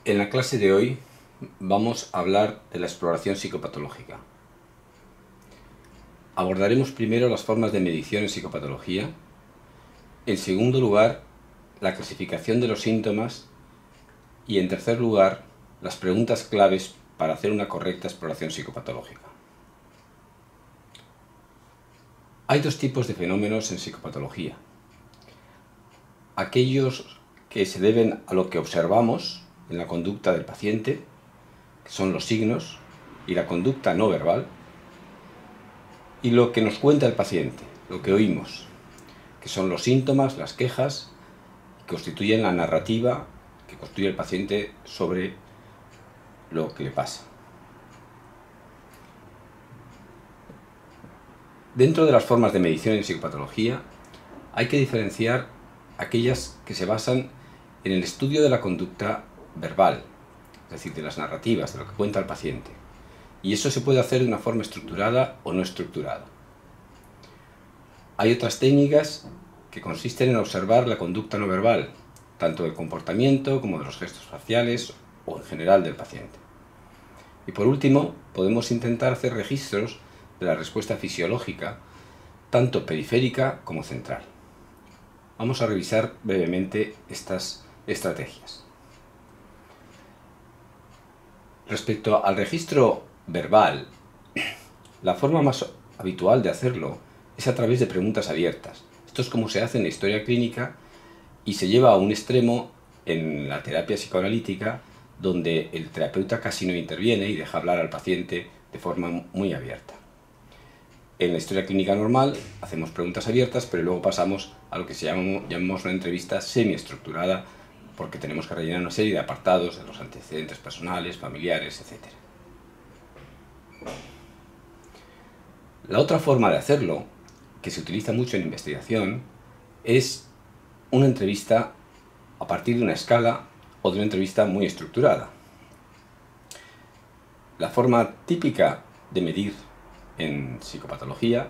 En la clase de hoy vamos a hablar de la exploración psicopatológica. Abordaremos primero las formas de medición en psicopatología, en segundo lugar la clasificación de los síntomas y en tercer lugar las preguntas claves para hacer una correcta exploración psicopatológica. Hay dos tipos de fenómenos en psicopatología. Aquellos que se deben a lo que observamos en la conducta del paciente, que son los signos, y la conducta no verbal, y lo que nos cuenta el paciente, lo que oímos, que son los síntomas, las quejas, que constituyen la narrativa que construye el paciente sobre lo que le pasa. Dentro de las formas de medición en psicopatología hay que diferenciar aquellas que se basan en el estudio de la conducta verbal, es decir, de las narrativas, de lo que cuenta el paciente. Y eso se puede hacer de una forma estructurada o no estructurada. Hay otras técnicas que consisten en observar la conducta no verbal, tanto del comportamiento como de los gestos faciales o en general del paciente. Y por último, podemos intentar hacer registros de la respuesta fisiológica, tanto periférica como central. Vamos a revisar brevemente estas estrategias. Respecto al registro verbal, la forma más habitual de hacerlo es a través de preguntas abiertas. Esto es como se hace en la historia clínica y se lleva a un extremo en la terapia psicoanalítica, donde el terapeuta casi no interviene y deja hablar al paciente de forma muy abierta. En la historia clínica normal hacemos preguntas abiertas, pero luego pasamos a lo que llamamos una entrevista semiestructurada, porque tenemos que rellenar una serie de apartados de los antecedentes personales, familiares, etc. La otra forma de hacerlo, que se utiliza mucho en investigación, es una entrevista a partir de una escala o de una entrevista muy estructurada. La forma típica de medir en psicopatología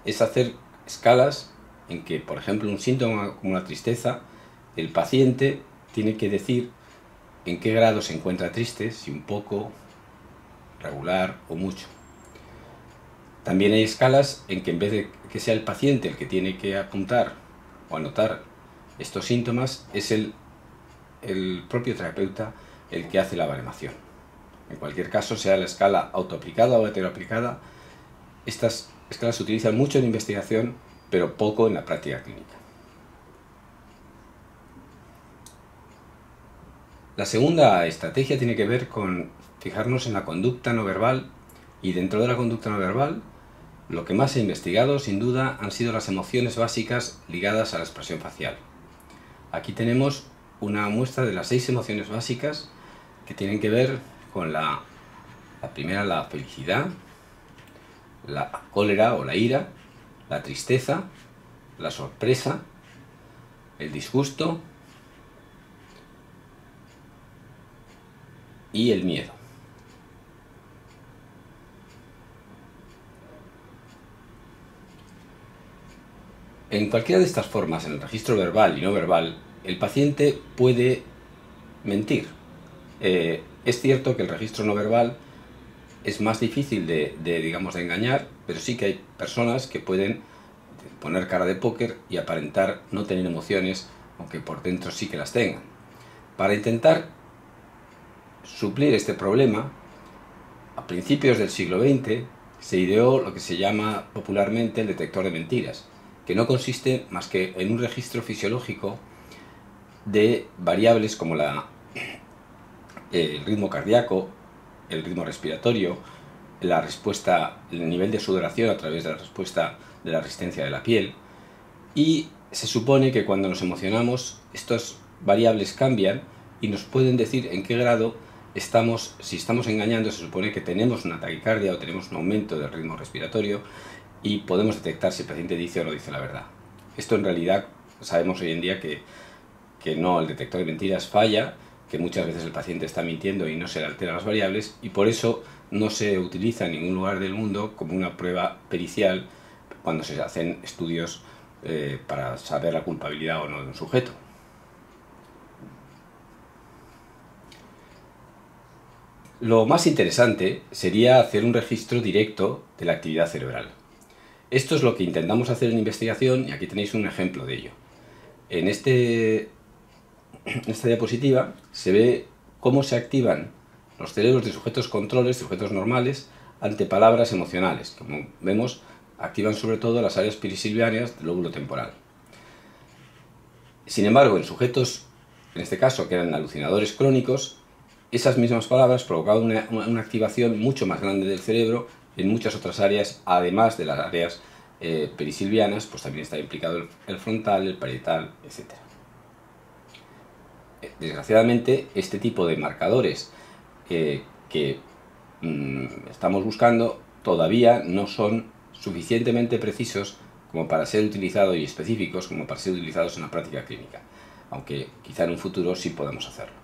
es hacer escalas en que, por ejemplo, un síntoma como la tristeza, el paciente tiene que decir en qué grado se encuentra triste, si un poco, regular o mucho. También hay escalas en que en vez de que sea el paciente el que tiene que apuntar o anotar estos síntomas, es el propio terapeuta el que hace la baremación. En cualquier caso, sea la escala autoaplicada o heteroaplicada, estas escalas se utilizan mucho en investigación, pero poco en la práctica clínica. La segunda estrategia tiene que ver con fijarnos en la conducta no verbal, y dentro de la conducta no verbal, lo que más se ha investigado, sin duda, han sido las emociones básicas ligadas a la expresión facial. Aquí tenemos una muestra de las 6 emociones básicas que tienen que ver con la primera, la felicidad, la cólera o la ira, la tristeza, la sorpresa, el disgusto y el miedo. En cualquiera de estas formas, en el registro verbal y no verbal, el paciente puede mentir. Es cierto que el registro no verbal es más difícil de engañar, pero sí que hay personas que pueden poner cara de póker y aparentar no tener emociones, aunque por dentro sí que las tengan. Para intentar suplir este problema, a principios del siglo XX se ideó lo que se llama popularmente el detector de mentiras, que no consiste más que en un registro fisiológico de variables como el ritmo cardíaco, el ritmo respiratorio, la respuesta, el nivel de sudoración a través de la respuesta de la resistencia de la piel, y se supone que cuando nos emocionamos estas variables cambian y nos pueden decir en qué grado estamos. Si estamos engañando, se supone que tenemos una taquicardia o tenemos un aumento del ritmo respiratorio y podemos detectar si el paciente dice o no dice la verdad. Esto en realidad sabemos hoy en día que no, el detector de mentiras falla, que muchas veces el paciente está mintiendo y no se le alteran las variables, y por eso no se utiliza en ningún lugar del mundo como una prueba pericial cuando se hacen estudios para saber la culpabilidad o no de un sujeto. Lo más interesante sería hacer un registro directo de la actividad cerebral. Esto es lo que intentamos hacer en investigación y aquí tenéis un ejemplo de ello. En esta diapositiva se ve cómo se activan los cerebros de sujetos controles, sujetos normales, ante palabras emocionales. Como vemos, activan sobre todo las áreas perisilvianas del lóbulo temporal. Sin embargo, en sujetos, en este caso, que eran alucinadores crónicos, esas mismas palabras provocaban una activación mucho más grande del cerebro en muchas otras áreas, además de las áreas perisilvianas, pues también está implicado el frontal, el parietal, etc. Desgraciadamente, este tipo de marcadores que estamos buscando todavía no son suficientemente precisos como para ser utilizados y específicos como para ser utilizados en la práctica clínica, aunque quizá en un futuro sí podamos hacerlo.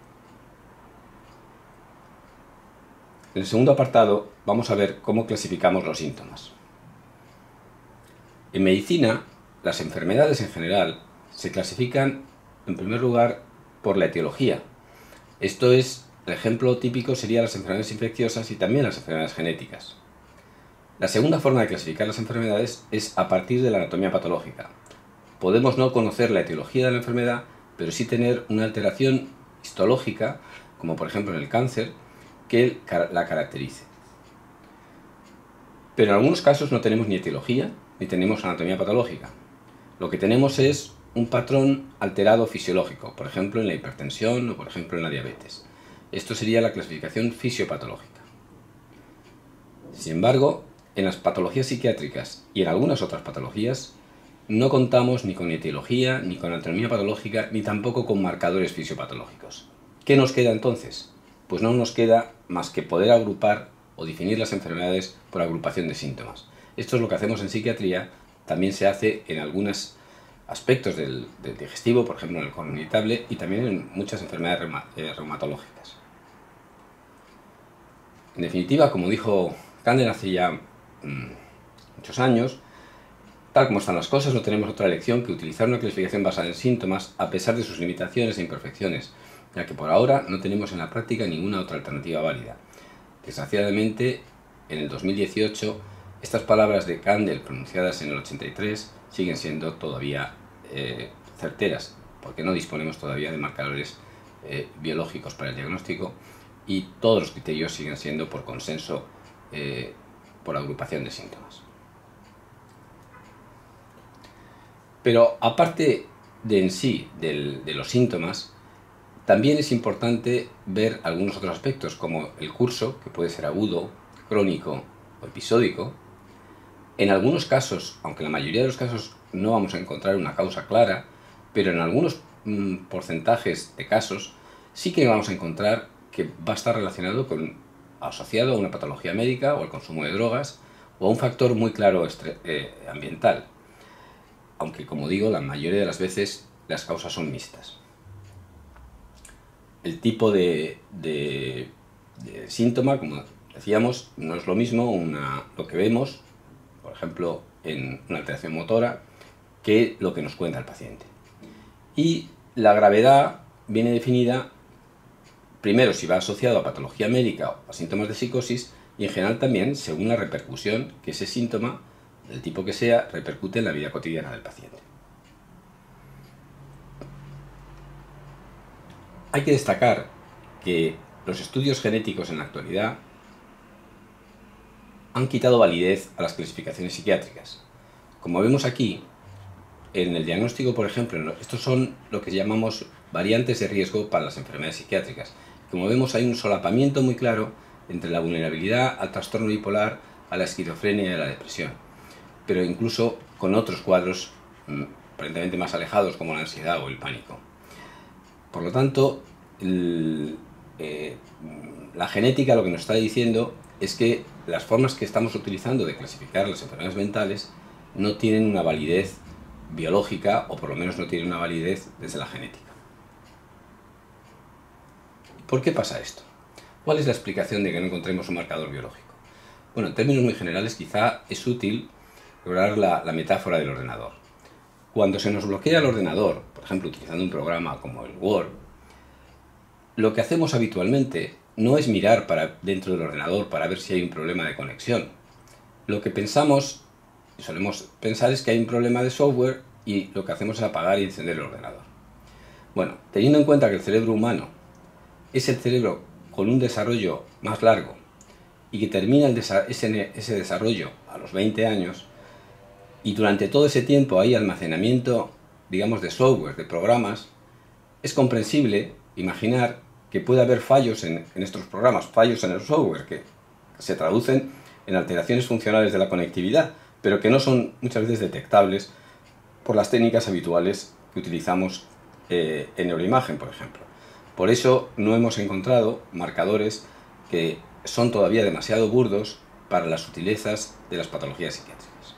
En el segundo apartado vamos a ver cómo clasificamos los síntomas. En medicina, las enfermedades en general se clasifican en primer lugar por la etiología. Esto es, el ejemplo típico sería las enfermedades infecciosas y también las enfermedades genéticas. La segunda forma de clasificar las enfermedades es a partir de la anatomía patológica. Podemos no conocer la etiología de la enfermedad, pero sí tener una alteración histológica, como por ejemplo en el cáncer, que la caracterice. Pero en algunos casos no tenemos ni etiología ni tenemos anatomía patológica. Lo que tenemos es un patrón alterado fisiológico, por ejemplo en la hipertensión o por ejemplo en la diabetes. Esto sería la clasificación fisiopatológica. Sin embargo, en las patologías psiquiátricas y en algunas otras patologías no contamos ni con etiología, ni con anatomía patológica, ni tampoco con marcadores fisiopatológicos. ¿Qué nos queda entonces? Pues no nos queda más que poder agrupar o definir las enfermedades por agrupación de síntomas. Esto es lo que hacemos en psiquiatría, también se hace en algunos aspectos del digestivo, por ejemplo en el colon irritable, y también en muchas enfermedades reumatológicas. En definitiva, como dijo Kandel hace ya muchos años, tal como están las cosas, no tenemos otra elección que utilizar una clasificación basada en síntomas a pesar de sus limitaciones e imperfecciones, ya que por ahora no tenemos en la práctica ninguna otra alternativa válida. Desgraciadamente, en el 2018, estas palabras de Kandel pronunciadas en el 83 siguen siendo todavía certeras, porque no disponemos todavía de marcadores biológicos para el diagnóstico y todos los criterios siguen siendo por consenso, por agrupación de síntomas. Pero aparte de en sí de los síntomas, también es importante ver algunos otros aspectos, como el curso, que puede ser agudo, crónico o episódico. En algunos casos, aunque en la mayoría de los casos no vamos a encontrar una causa clara, pero en algunos porcentajes de casos sí que vamos a encontrar que va a estar relacionado asociado a una patología médica o al consumo de drogas o a un factor muy claro ambiental. Aunque, como digo, la mayoría de las veces las causas son mixtas. El tipo de síntoma, como decíamos, no es lo mismo lo que vemos, por ejemplo, en una alteración motora, que lo que nos cuenta el paciente. Y la gravedad viene definida, primero, si va asociado a patología médica o a síntomas de psicosis, y en general también según la repercusión que ese síntoma, del tipo que sea, repercute en la vida cotidiana del paciente. Hay que destacar que los estudios genéticos en la actualidad han quitado validez a las clasificaciones psiquiátricas. Como vemos aquí, en el diagnóstico, por ejemplo, estos son lo que llamamos variantes de riesgo para las enfermedades psiquiátricas. Como vemos, hay un solapamiento muy claro entre la vulnerabilidad al trastorno bipolar, a la esquizofrenia y a la depresión, pero incluso con otros cuadros aparentemente más alejados como la ansiedad o el pánico. Por lo tanto, la genética lo que nos está diciendo es que las formas que estamos utilizando de clasificar las enfermedades mentales no tienen una validez biológica, o por lo menos no tienen una validez desde la genética. ¿Por qué pasa esto? ¿Cuál es la explicación de que no encontremos un marcador biológico? Bueno, en términos muy generales quizá es útil lograr la metáfora del ordenador. Cuando se nos bloquea el ordenador, por ejemplo utilizando un programa como el Word, lo que hacemos habitualmente no es mirar para dentro del ordenador para ver si hay un problema de conexión. Lo que pensamos, solemos pensar, es que hay un problema de software y lo que hacemos es apagar y encender el ordenador. Bueno, teniendo en cuenta que el cerebro humano es el cerebro con un desarrollo más largo y que termina ese desarrollo a los 20 años, y durante todo ese tiempo hay almacenamiento, digamos, de software, de programas, es comprensible imaginar que puede haber fallos en estos programas, fallos en el software, que se traducen en alteraciones funcionales de la conectividad, pero que no son muchas veces detectables por las técnicas habituales que utilizamos en neuroimagen, por ejemplo. Por eso no hemos encontrado marcadores que son todavía demasiado burdos para las sutilezas de las patologías psiquiátricas.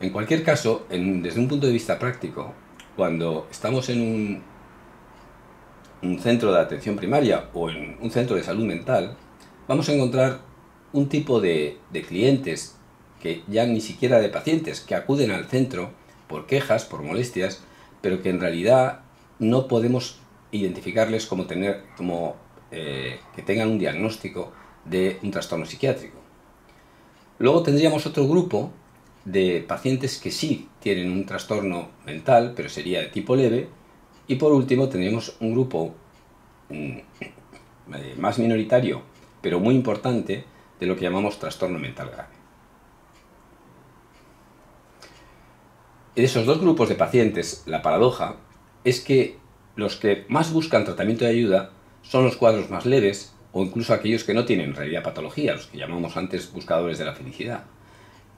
En cualquier caso, desde un punto de vista práctico, cuando estamos en un centro de atención primaria o en un centro de salud mental, vamos a encontrar un tipo de clientes, que ya ni siquiera de pacientes, que acuden al centro por quejas, por molestias, pero que en realidad no podemos identificarles como que tengan un diagnóstico de un trastorno psiquiátrico. Luego tendríamos otro grupo de pacientes que sí tienen un trastorno mental, pero sería de tipo leve. Y por último tendríamos un grupo más minoritario, pero muy importante, de lo que llamamos trastorno mental grave. En esos dos grupos de pacientes, la paradoja es que los que más buscan tratamiento de ayuda son los cuadros más leves, o incluso aquellos que no tienen en realidad patología, los que llamamos antes buscadores de la felicidad.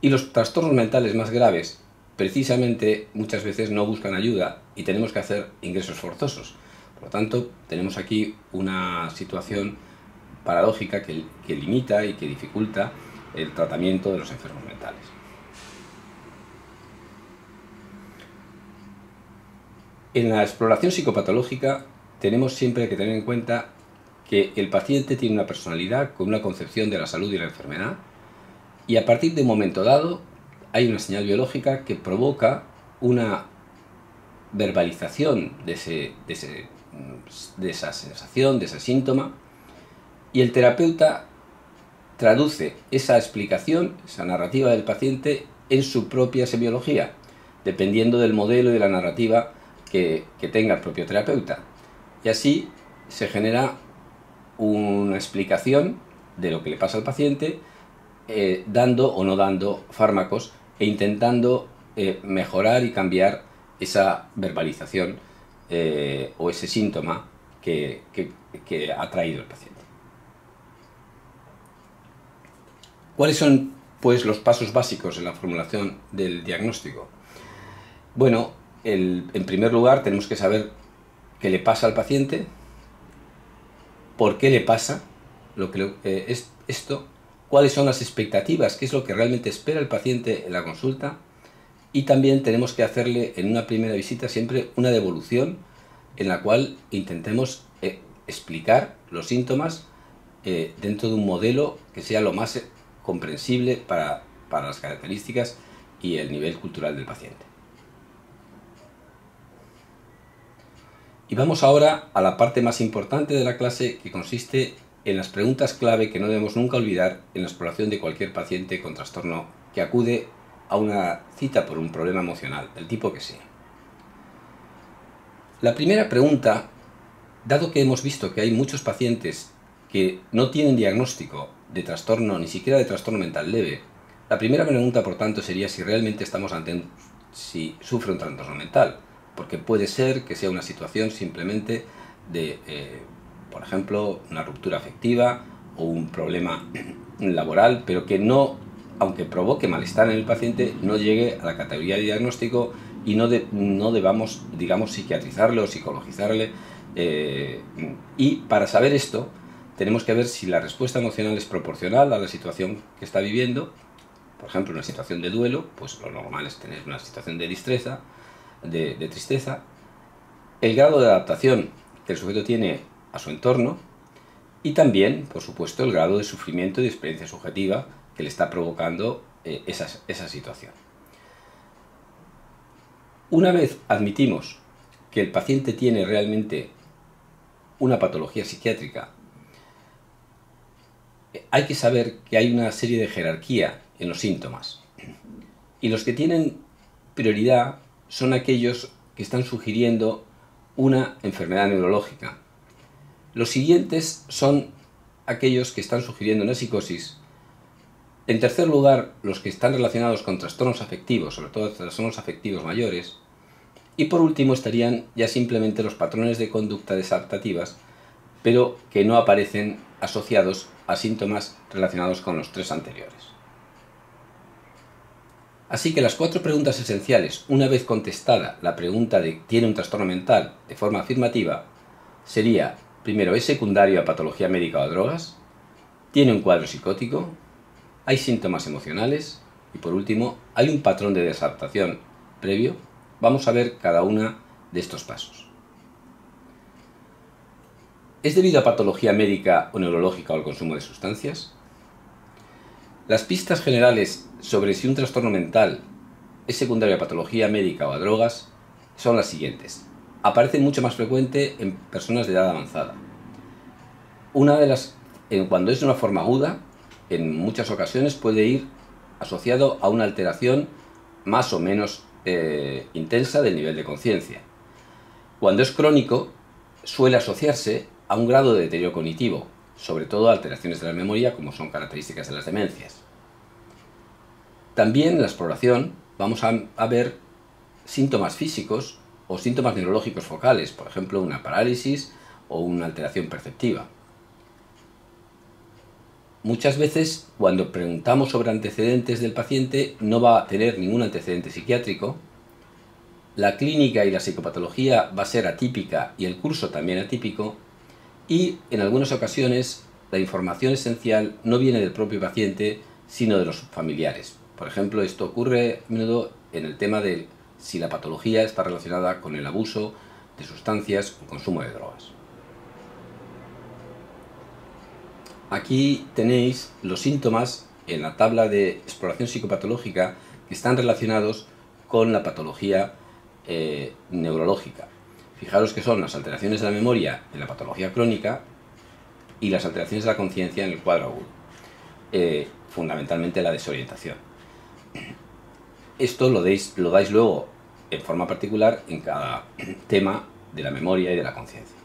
Y los trastornos mentales más graves, precisamente, muchas veces no buscan ayuda y tenemos que hacer ingresos forzosos. Por lo tanto, tenemos aquí una situación paradójica que limita y que dificulta el tratamiento de los enfermos mentales. En la exploración psicopatológica tenemos siempre que tener en cuenta que el paciente tiene una personalidad con una concepción de la salud y la enfermedad, y a partir de un momento dado hay una señal biológica que provoca una verbalización de esa sensación, de ese síntoma, y el terapeuta traduce esa explicación, esa narrativa del paciente, en su propia semiología, dependiendo del modelo y de la narrativa que tenga el propio terapeuta. Y así se genera una explicación de lo que le pasa al paciente, dando o no dando fármacos e intentando mejorar y cambiar esa verbalización o ese síntoma que ha traído el paciente. ¿Cuáles son, pues, los pasos básicos en la formulación del diagnóstico? Bueno, en primer lugar tenemos que saber qué le pasa al paciente, por qué le pasa esto, cuáles son las expectativas, qué es lo que realmente espera el paciente en la consulta, y también tenemos que hacerle en una primera visita siempre una devolución en la cual intentemos explicar los síntomas dentro de un modelo que sea lo más comprensible para las características y el nivel cultural del paciente. Y vamos ahora a la parte más importante de la clase, que consiste en las preguntas clave que no debemos nunca olvidar en la exploración de cualquier paciente con trastorno que acude a una cita por un problema emocional, del tipo que sea. La primera pregunta, dado que hemos visto que hay muchos pacientes que no tienen diagnóstico de trastorno, ni siquiera de trastorno mental leve, la primera pregunta, por tanto, sería si realmente estamos ante si sufre un trastorno mental, porque puede ser que sea una situación simplemente de, por ejemplo, una ruptura afectiva o un problema laboral, pero que no, aunque provoque malestar en el paciente, no llegue a la categoría de diagnóstico y no debamos, digamos, psiquiatrizarle o psicologizarle. Y para saber esto, tenemos que ver si la respuesta emocional es proporcional a la situación que está viviendo. Por ejemplo, una situación de duelo, pues lo normal es tener una situación de tristeza, el grado de adaptación que el sujeto tiene a su entorno, y también, por supuesto, el grado de sufrimiento y de experiencia subjetiva que le está provocando esa situación. Una vez admitimos que el paciente tiene realmente una patología psiquiátrica, hay que saber que hay una serie de jerarquía en los síntomas. Y los que tienen prioridad son aquellos que están sugiriendo una enfermedad neurológica. Los siguientes son aquellos que están sugiriendo una psicosis. En tercer lugar, los que están relacionados con trastornos afectivos, sobre todo trastornos afectivos mayores. Y por último estarían ya simplemente los patrones de conducta desadaptativas, pero que no aparecen asociados a síntomas relacionados con los tres anteriores. Así que las 4 preguntas esenciales, una vez contestada la pregunta de ¿tiene un trastorno mental? De forma afirmativa, sería, primero, ¿es secundario a patología médica o a drogas? ¿Tiene un cuadro psicótico? ¿Hay síntomas emocionales? Y por último, ¿hay un patrón de desadaptación previo? Vamos a ver cada una de estos pasos. ¿Es debido a patología médica o neurológica o al consumo de sustancias? Las pistas generales sobre si un trastorno mental es secundario a patología médica o a drogas son las siguientes. Aparece mucho más frecuente en personas de edad avanzada. Cuando es de una forma aguda, en muchas ocasiones puede ir asociado a una alteración más o menos intensa del nivel de conciencia. Cuando es crónico, suele asociarse a un grado de deterioro cognitivo, sobre todo a alteraciones de la memoria, como son características de las demencias. También en la exploración vamos a ver síntomas físicos o síntomas neurológicos focales, por ejemplo, una parálisis o una alteración perceptiva. Muchas veces, cuando preguntamos sobre antecedentes del paciente, no va a tener ningún antecedente psiquiátrico. La clínica y la psicopatología va a ser atípica y el curso también atípico. Y en algunas ocasiones la información esencial no viene del propio paciente, sino de los familiares. Por ejemplo, esto ocurre a menudo en el tema de si la patología está relacionada con el abuso de sustancias o consumo de drogas. Aquí tenéis los síntomas en la tabla de exploración psicopatológica que están relacionados con la patología neurológica. Fijaros que son las alteraciones de la memoria en la patología crónica y las alteraciones de la conciencia en el cuadro agudo. Fundamentalmente la desorientación. Esto lo dais luego en forma particular en cada tema de la memoria y de la conciencia.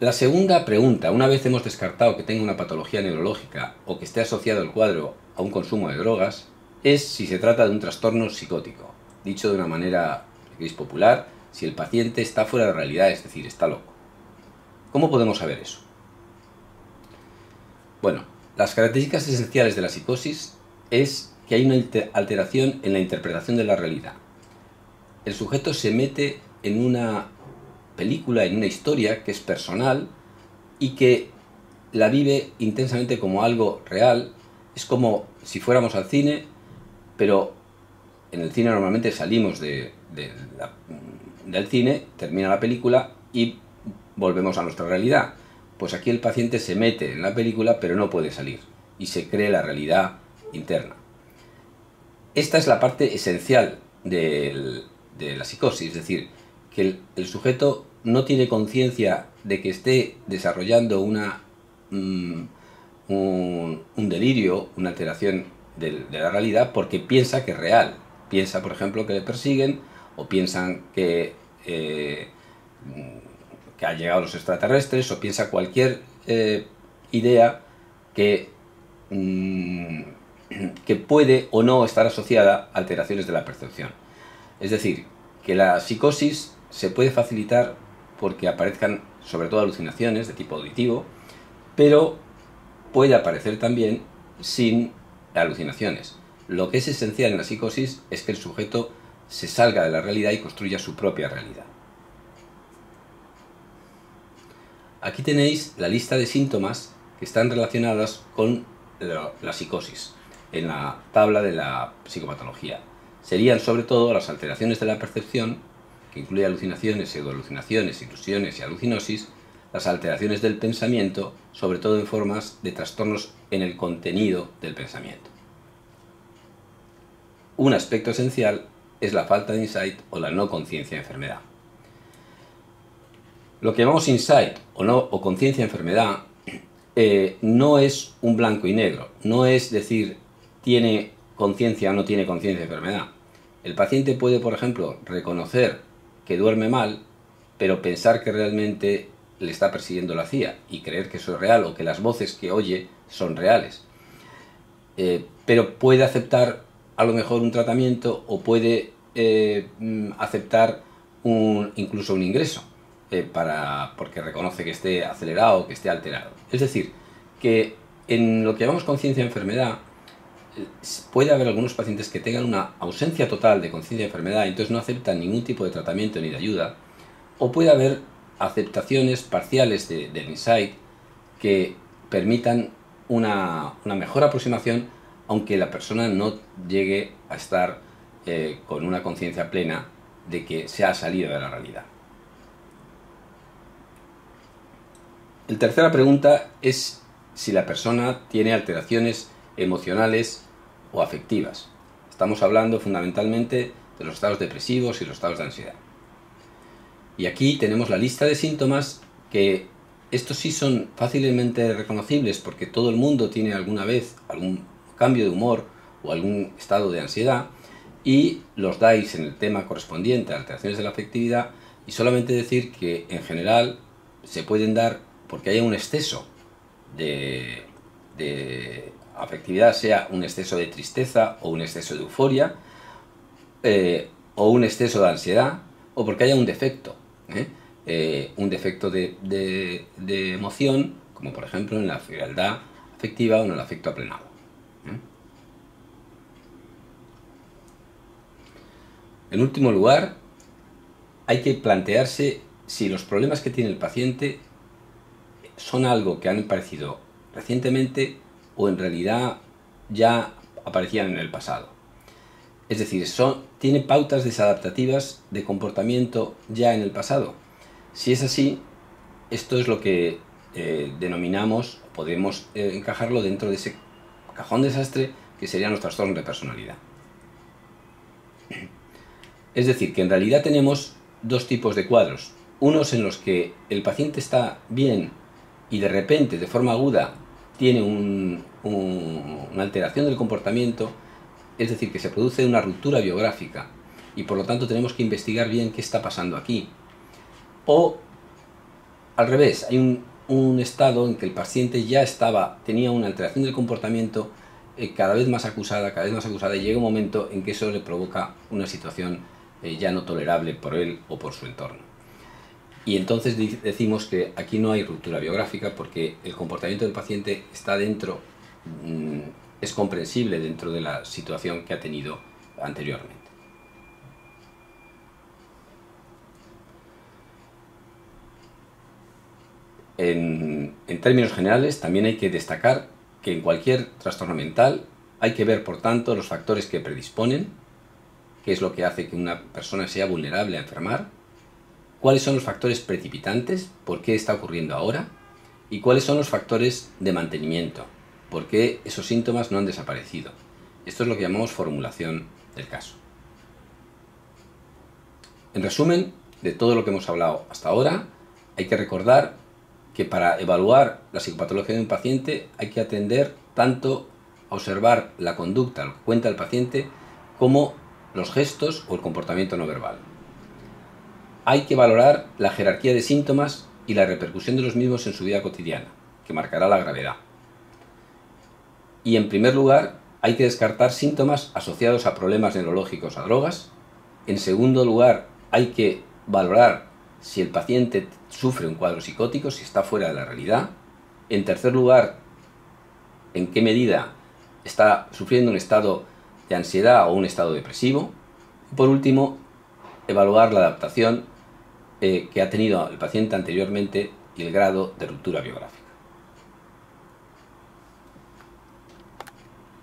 La segunda pregunta, una vez hemos descartado que tenga una patología neurológica o que esté asociado el cuadro a un consumo de drogas, es si se trata de un trastorno psicótico. Dicho de una manera popular, si el paciente está fuera de realidad, es decir, está loco. ¿Cómo podemos saber eso? Bueno, las características esenciales de la psicosis es que hay una alteración en la interpretación de la realidad. El sujeto se mete en una película, en una historia que es personal y que la vive intensamente como algo real. Es como si fuéramos al cine, pero en el cine normalmente salimos del cine, termina la película y volvemos a nuestra realidad. Pues aquí el paciente se mete en la película pero no puede salir y se cree la realidad interna. Esta es la parte esencial de la psicosis, es decir, que el sujeto no tiene conciencia de que esté desarrollando un delirio, una alteración de la realidad porque piensa que es real. Piensa, por ejemplo, que le persiguen o piensan que han llegado los extraterrestres o piensa cualquier idea que puede o no estar asociada a alteraciones de la percepción. Es decir, que la psicosis se puede facilitar porque aparezcan sobre todo alucinaciones de tipo auditivo, pero puede aparecer también sin alucinaciones. Lo que es esencial en la psicosis es que el sujeto se salga de la realidad y construya su propia realidad. Aquí tenéis la lista de síntomas que están relacionadas con la psicosis en la tabla de la psicopatología. Serían sobre todo las alteraciones de la percepción, que incluye alucinaciones, pseudoalucinaciones, ilusiones y alucinosis, las alteraciones del pensamiento, sobre todo en formas de trastornos en el contenido del pensamiento. Un aspecto esencial es la falta de insight o la no conciencia de enfermedad. Lo que llamamos insight o conciencia de enfermedad no es un blanco y negro, no es decir tiene conciencia o no tiene conciencia de enfermedad. El paciente puede, por ejemplo, reconocer que duerme mal, pero pensar que realmente le está persiguiendo la CIA y creer que eso es real o que las voces que oye son reales. Pero puede aceptar a lo mejor un tratamiento o puede aceptar incluso un ingreso porque reconoce que esté acelerado o que esté alterado. Es decir, que en lo que llamamos conciencia de enfermedad puede haber algunos pacientes que tengan una ausencia total de conciencia de enfermedad y entonces no aceptan ningún tipo de tratamiento ni de ayuda, o puede haber aceptaciones parciales del insight que permitan una mejor aproximación, aunque la persona no llegue a estar con una conciencia plena de que se ha salido de la realidad. La tercera pregunta es si la persona tiene alteraciones emocionales o afectivas. Estamos hablando fundamentalmente de los estados depresivos y los estados de ansiedad. Y aquí tenemos la lista de síntomas que estos sí son fácilmente reconocibles porque todo el mundo tiene alguna vez algún cambio de humor o algún estado de ansiedad y los dais en el tema correspondiente a alteraciones de la afectividad, y solamente decir que en general se pueden dar porque haya un exceso de afectividad, sea un exceso de tristeza o un exceso de euforia o un exceso de ansiedad, o porque haya un defecto de emoción, como por ejemplo en la frialdad afectiva o en el afecto aplenado. En último lugar, hay que plantearse si los problemas que tiene el paciente son algo que han aparecido recientemente o en realidad ya aparecían en el pasado. Es decir, tiene pautas desadaptativas de comportamiento ya en el pasado. Si es así, esto es lo que denominamos, podemos encajarlo dentro de ese cajón desastre que serían los trastornos de personalidad. Es decir, que en realidad tenemos dos tipos de cuadros. Unos en los que el paciente está bien y de repente, de forma aguda, tiene una alteración del comportamiento, es decir, que se produce una ruptura biográfica y por lo tanto tenemos que investigar bien qué está pasando aquí. O al revés, hay un estado en que el paciente ya tenía una alteración del comportamiento cada vez más acusada, y llega un momento en que eso le provoca una situación ya no tolerable por él o por su entorno. Y entonces decimos que aquí no hay ruptura biográfica porque el comportamiento del paciente está dentro, es comprensible dentro de la situación que ha tenido anteriormente. En términos generales, también hay que destacar que en cualquier trastorno mental hay que ver, por tanto, los factores que predisponen, qué es lo que hace que una persona sea vulnerable a enfermar, cuáles son los factores precipitantes, por qué está ocurriendo ahora, y cuáles son los factores de mantenimiento, por qué esos síntomas no han desaparecido. Esto es lo que llamamos formulación del caso. En resumen, de todo lo que hemos hablado hasta ahora, hay que recordar que para evaluar la psicopatología de un paciente hay que atender tanto a observar la conducta, lo que cuenta el paciente, como los gestos o el comportamiento no verbal. Hay que valorar la jerarquía de síntomas y la repercusión de los mismos en su vida cotidiana, que marcará la gravedad. Y en primer lugar, hay que descartar síntomas asociados a problemas neurológicos o a drogas. En segundo lugar, hay que valorar si el paciente sufre un cuadro psicótico, si está fuera de la realidad. En tercer lugar, en qué medida está sufriendo un estado de ansiedad o un estado depresivo. Y por último, evaluar la adaptación que ha tenido el paciente anteriormente y el grado de ruptura biográfica.